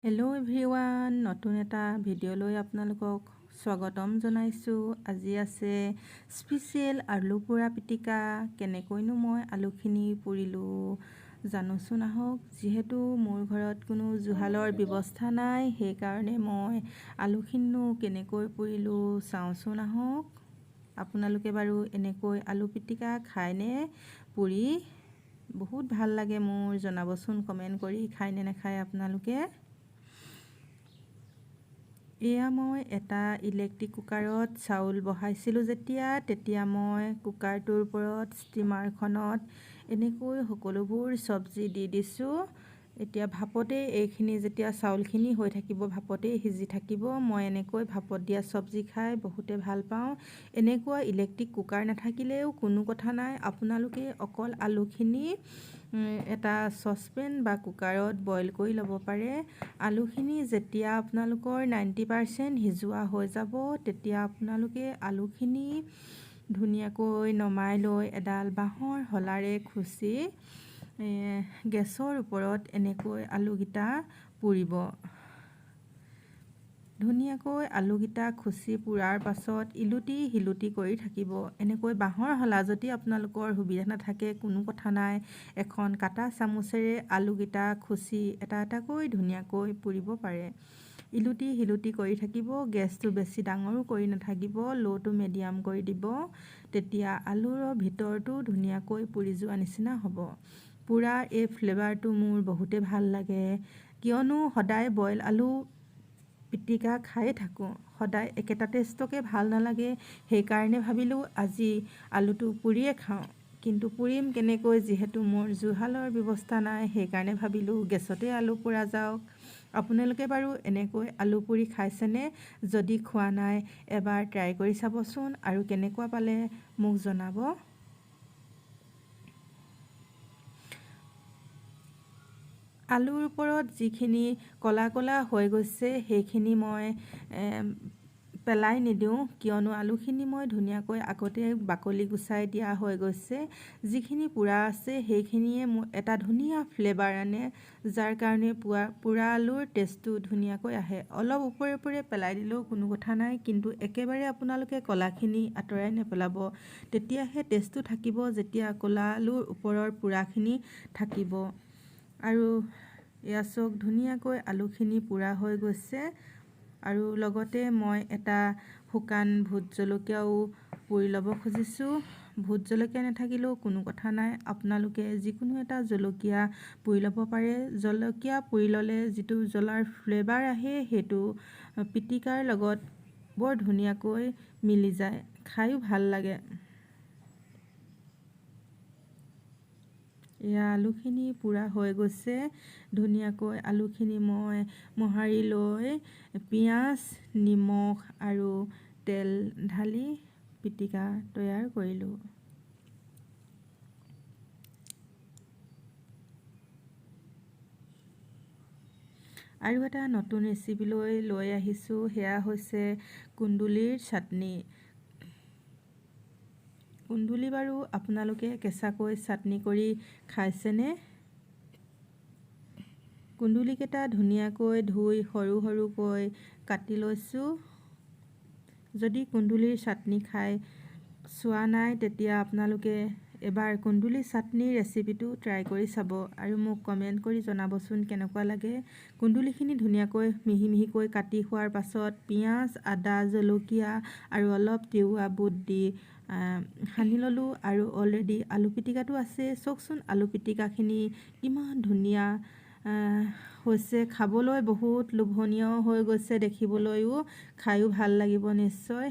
Hello' everyone, নতুন এটা ভিডিঅ'লৈ আপোনালোকক স্বাগতম জনাইছোঁ। আজি আছে স্পেচিয়েল আলু পোৰা পিটিকা। কেনেকৈনো মই আলুখিনি পুৰিলোঁ জানোচোন আহক। যিহেতু মোৰ ঘৰত কোনো জুহালৰ ব্যৱস্থা নাই, সেইকাৰণে মই আলুখিনিনো কেনেকৈ পুৰিলোঁ চাওঁচোন আহক। আপোনালোকে বাৰু এনেকৈ আলু পিটিকা খায়নে? পুৰি বহুত ভাল লাগে মোৰ, জনাবচোন কমেণ্ট কৰি, খায়নে নাখায় আপোনালোকে। এয়া মই এটা ইলেক্ট্ৰিক কুকাৰত চাউল বহাইছিলোঁ তেতিয়া মই কুকাৰটোৰ ওপৰত ষ্টিমাৰখনত এনেকৈ সকলোবোৰ চব্জি দি দিছোঁ। এতিয়া ভাপতে এইখিনি যেতিয়া চাউলখিনি হৈ থাকিব, ভাপতেই সিজি থাকিব। মই এনেকৈ ভাপত দিয়া চব্জি খাই বহুতে ভাল পাওঁ। এনেকুৱা ইলেক্ট্ৰিক কুকাৰ নাথাকিলেও কোনো কথা নাই, আপোনালোকে অকল আলুখিনি এটা চচপেন বা কুকাৰত বইল কৰি ল'ব পাৰে। আলুখিনি যেতিয়া আপোনালোকৰ 90% সিজোৱা হৈ যাব, তেতিয়া আপোনালোকে আলুখিনি ধুনীয়াকৈ নমাই লৈ এডাল বাঁহৰ শলাৰে খুচি গেছৰ ওপৰত এনেকৈ আলুকেইটা পুৰিব। ধুনীয়াকৈ আলুকেইটা খুচি পুৰাৰ পাছত ইলুটি শিলুটি কৰি থাকিব। এনেকৈ বাঁহৰ শলা যদি আপোনালোকৰ সুবিধা নাথাকে কোনো কথা নাই, এখন কাটা চামুচেৰে আলুকেইটা খুচি এটা এটাকৈ ধুনীয়াকৈ পুৰিব পাৰে। ইলুটি শিলুটি কৰি থাকিব। গেছটো বেছি ডাঙৰো কৰি নাথাকিব, ল'টো মিডিয়াম কৰি দিব। তেতিয়া আলুৰ ভিতৰটো ধুনীয়াকৈ পুৰি যোৱা নিচিনা হ'ব। পুৰা এই ফ্লেভাৰটো মোৰ বহুতে ভাল লাগে, কিয়নো সদায় বইল আলু পিটিকা খায়ে থাকোঁ, সদায় একেটা টেষ্টকে ভাল নালাগে। সেইকাৰণে ভাবিলোঁ আজি আলুটো পুৰিয়ে খাওঁ। কিন্তু পুৰিম কেনেকৈ, যিহেতু মোৰ জুহালৰ ব্যৱস্থা নাই, সেইকাৰণে ভাবিলোঁ গেছতে আলু পোৰা যাওক। আপোনালোকে বাৰু এনেকৈ আলু পুৰি খাইছেনে? যদি খোৱা নাই এবাৰ ট্ৰাই কৰি চাবচোন আৰু কেনেকুৱা পালে মোক জনাব। আলুৰ ওপৰত যিখিনি ক'লা ক'লা হৈ গৈছে সেইখিনি মই পেলাই নিদিওঁ, কিয়নো আলুখিনি মই ধুনীয়াকৈ আগতে বাকলি গুচাই দিয়া হৈ গৈছে। যিখিনি পোৰা আছে সেইখিনিয়ে মোৰ এটা ধুনীয়া ফ্লেভাৰ আনে, যাৰ কাৰণে পোৰা আলুৰ টেষ্টটো ধুনীয়াকৈ আহে। অলপ ওপৰে ওপৰে পেলাই দিলেও কোনো কথা নাই, কিন্তু একেবাৰে আপোনালোকে ক'লাখিনি আঁতৰাই নেপেলাব, তেতিয়াহে টেষ্টটো থাকিব, যেতিয়া ক'লা আলুৰ ওপৰৰ পোৰাখিনি থাকিব। আৰু এয়া চাওক, ধুনীয়াকৈ আলুখিনি পোৰা হৈ গৈছে। আৰু লগতে মই এটা শুকান ভোট জলকীয়াও পুৰি ল'ব খুজিছোঁ। ভোট জলকীয়া নাথাকিলেও কোনো কথা নাই, আপোনালোকে যিকোনো এটা জলকীয়া পুৰি ল'ব পাৰে। জলকীয়া পুৰি ল'লে যিটো জ্বলাৰ ফ্লেভাৰ আহে সেইটো পিটিকাৰ লগত বৰ ধুনীয়াকৈ মিলি যায়, খায়ো ভাল লাগে। এয়া আলুখিনি পোৰা হৈ গৈছে। ধুনীয়াকৈ আলুখিনি মই মোহাৰি লৈ পিঁয়াজ, নিমখ আৰু তেল ঢালি পিটিকা তৈয়াৰ কৰিলোঁ। আৰু এটা নতুন ৰেচিপিলৈ লৈ আহিছোঁ, সেয়া হৈছে কুন্দুলিৰ চাটনি। কুন্দুলি বাৰু আপোনালোকে কেঁচাকৈ চাটনি কৰি খাইছেনে? কুন্দুলিকেইটা ধুনীয়াকৈ ধুই সৰু সৰুকৈ কাটি লৈছোঁ। যদি কুন্দুলিৰ চাটনি খাই চোৱা নাই, তেতিয়া আপোনালোকে এবাৰ কুন্দুলি চাটনিৰ ৰেচিপিটো ট্ৰাই কৰি চাব আৰু মোক কমেণ্ট কৰি জনাবচোন কেনেকুৱা লাগে। কুন্দুলিখিনি ধুনীয়াকৈ মিহি মিহিকৈ কাটি হোৱাৰ পাছত পিঁয়াজ, আদা, জলকীয়া আৰু অলপ তিউৱা বুট দি সানি ল'লোঁ। আৰু অলৰেডি আলু পিটিকাটো আছে, চাওকচোন আলু পিটিকাখিনি কিমান ধুনীয়া হৈছে, খাবলৈ বহুত লোভনীয় হৈ গৈছে, দেখিবলৈও খায়ো ভাল লাগিব নিশ্চয়।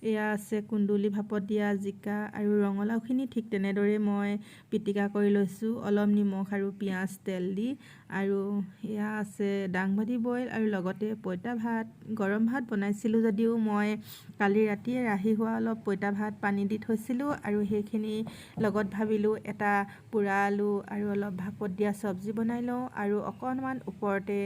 এয়া আছে কুন্দুলি ভাপত দিয়া, জিকা আৰু ৰঙালাওখিনি ঠিক তেনেদৰে মই পিটিকা কৰি লৈছোঁ, অলপ নিমখ আৰু পিঁয়াজ তেল দি। আৰু এয়া আছে দাংবডি বইল আৰু লগতে পঁইতা ভাত। গৰম ভাত বনাইছিলোঁ যদিও মই কালি ৰাতিয়ে ৰাহি হোৱা অলপ পঁইতা ভাত পানী দি থৈছিলোঁ, আৰু সেইখিনি লগত ভাবিলোঁ এটা পোৰা আলু আৰু অলপ ভাপত দিয়া চব্জি বনাই লওঁ আৰু অকণমান ওপৰতে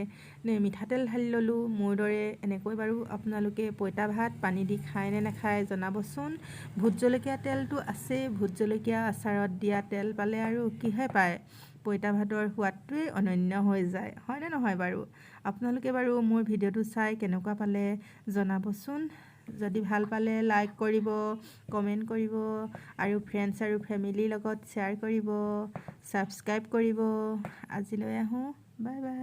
মিঠাতেল ঢালি ল'লোঁ। মোৰ দৰে এনেকৈ বাৰু আপোনালোকে পঁইতা ভাত পানী দি খায় নে নাখায় জনাবচোন। ভোট জলকীয়া তেলটো আছেই, ভোট জলকীয়া আচাৰত দিয়া তেল পালে আৰু কিহে পায়। পইতা ভাতৰ সোৱাদটোৱেই অনন্য হৈ যায়, হয়নে নহয় বাৰু? আপোনালোকে বাৰু মোৰ ভিডিঅ'টো চাই কেনেকুৱা পালে জনাবচোন। যদি ভাল পালে লাইক কৰিব, কমেণ্ট কৰিব আৰু ফ্ৰেণ্ডছ আৰু ফেমিলিৰ লগত শ্বেয়াৰ কৰিব, ছাবস্ক্ৰাইব কৰিব। আজিলৈ আহোঁ, বাই বাই।